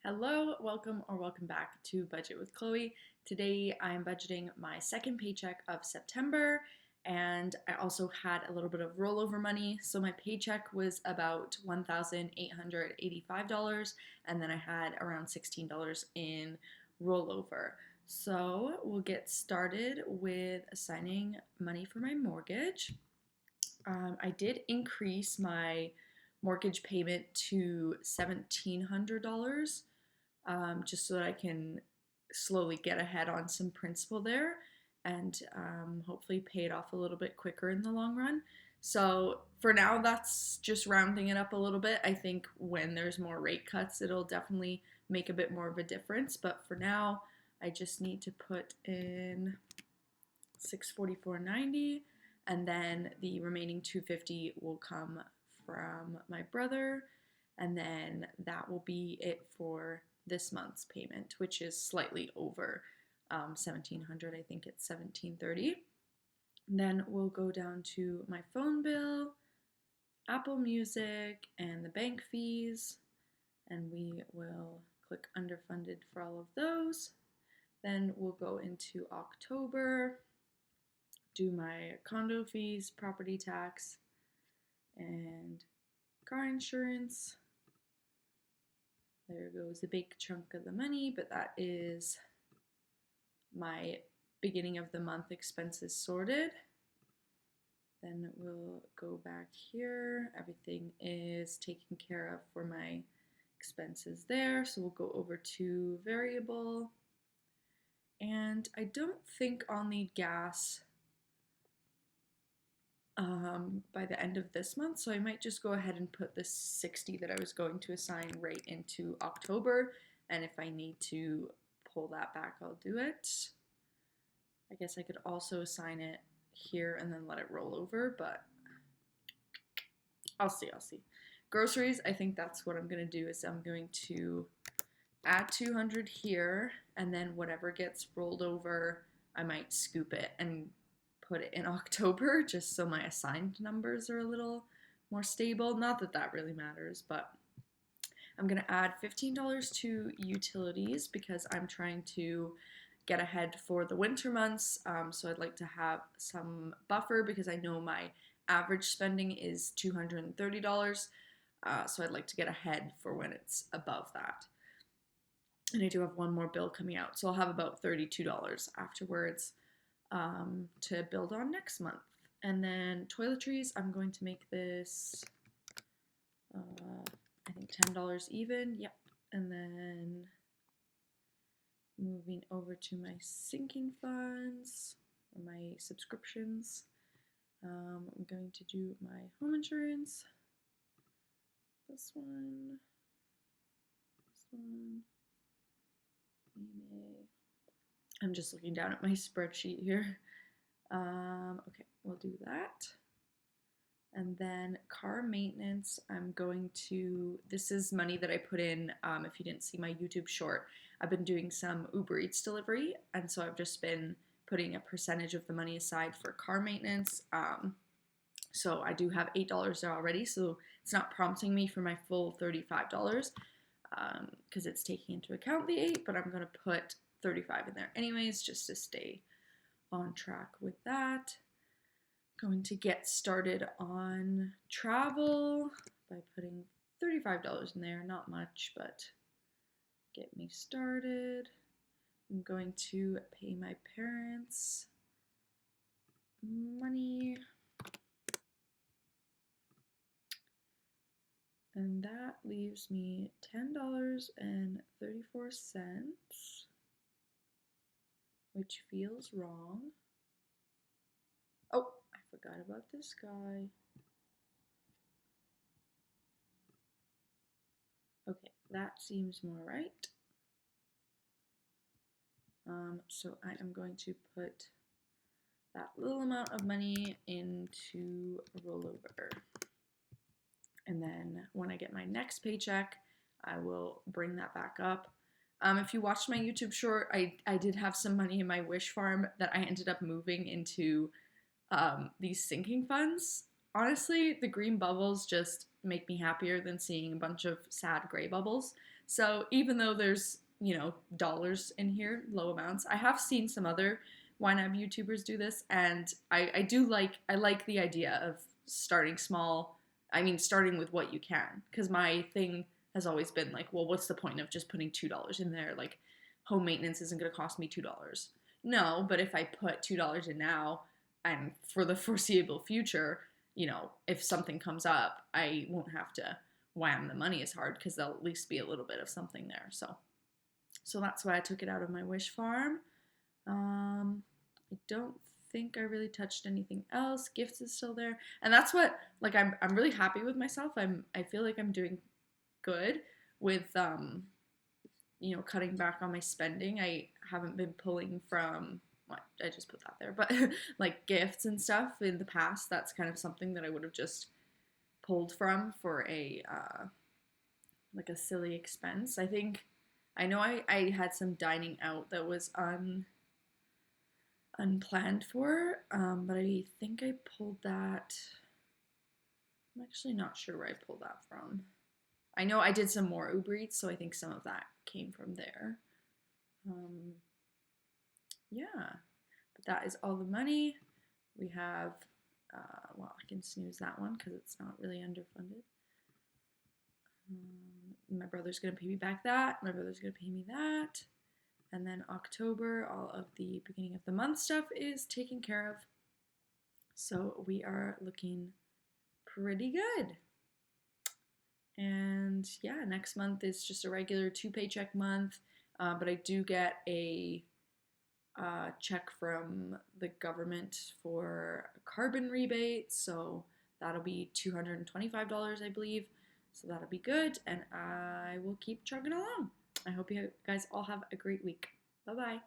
Hello, welcome back to Budget with Chloe. Today I'm budgeting my second paycheck of September, and I also had a little bit of rollover money. So my paycheck was about $1,885, and then I had around $16 in rollover. So we'll get started with assigning money for my mortgage. I did increase my mortgage payment to $1,700, just so that I can slowly get ahead on some principal there and hopefully pay it off a little bit quicker in the long run. So for now, that's just rounding it up a little bit. I think when there's more rate cuts, it'll definitely make a bit more of a difference. But for now, I just need to put in 644.90, and then the remaining 250 will come from my brother, and then that will be it for this month's payment, which is slightly over 1700. I think it's 1730. Then we'll go down to my phone bill, Apple Music, and the bank fees, and we will click underfunded for all of those. Then we'll go into October, do my condo fees, property tax, and car insurance. There goes a big chunk of the money, but that is my beginning of the month expenses sorted. Then we'll go back here. Everything is taken care of for my expenses there. So we'll go over to variable. And I don't think I'll need gas by the end of this month, so I might just go ahead and put the 60 that I was going to assign right into October, and if I need to pull that back, I'll do it. I guess I could also assign it here and then let it roll over, but I'll see. Groceries, I think that's what I'm going to do, is I'm going to add 200 here, and then whatever gets rolled over, I might scoop it and put it in October, just so my assigned numbers are a little more stable. Not that that really matters, but I'm going to add $15 to utilities because I'm trying to get ahead for the winter months. So I'd like to have some buffer because I know my average spending is $230. So I'd like to get ahead for when it's above that. And I do have one more bill coming out, so I'll have about $32 afterwards to build on next month. And then toiletries, I'm going to make this, I think $10 even. Yep. And then moving over to my sinking funds, or my subscriptions, I'm going to do my home insurance. This one, I'm just looking down at my spreadsheet here. Okay, we'll do that. And then car maintenance, I'm going to, this is money that I put in, if you didn't see my YouTube short, I've been doing some Uber Eats delivery, and so I've just been putting a percentage of the money aside for car maintenance. So I do have $8 there already, so it's not prompting me for my full $35, because it's taking into account the 8, but I'm going to put 35 in there anyways, just to stay on track with that. Going to get started on travel by putting $35 in there. Not much, but get me started. I'm going to pay my parents money. And that leaves me $10.34, which feels wrong. Oh, I forgot about this guy. Okay, that seems more right. So I am going to put that little amount of money into rollover. And then when I get my next paycheck, I will bring that back up. If you watched my YouTube short, I did have some money in my wish farm that I ended up moving into these sinking funds. Honestly, the green bubbles just make me happier than seeing a bunch of sad gray bubbles. So even though there's, dollars in here, low amounts, I have seen some other YNAB YouTubers do this, and I like the idea of starting small. I mean, starting with what you can, because my thing has always been like, well, what's the point of just putting $2 in there? Like, home maintenance isn't going to cost me $2. No, but if I put $2 in now, and for the foreseeable future, if something comes up, I won't have to wham the money as hard because there'll at least be a little bit of something there. So that's why I took it out of my wish farm. I don't think I really touched anything else. Gifts is still there, and that's what, like, I'm really happy with myself. I feel like I'm doing good with cutting back on my spending. I haven't been pulling from what I just put that there, but like gifts and stuff in the past. That's kind of something that I would have just pulled from for a like a silly expense. I know I had some dining out that was unplanned for, but I think I pulled that. I'm actually not sure where I pulled that from. I know I did some more Uber Eats, so I think some of that came from there. Yeah, but that is all the money. We have, well, I can snooze that one because it's not really underfunded. My brother's going to pay me back that. My brother's going to pay me that. And then October, all of the beginning of the month stuff is taken care of. So we are looking pretty good. And yeah, next month is just a regular 2 paycheck month. But I do get a check from the government for a carbon rebate. So that'll be $225, I believe. So that'll be good. And I will keep chugging along. I hope you guys all have a great week. Bye bye.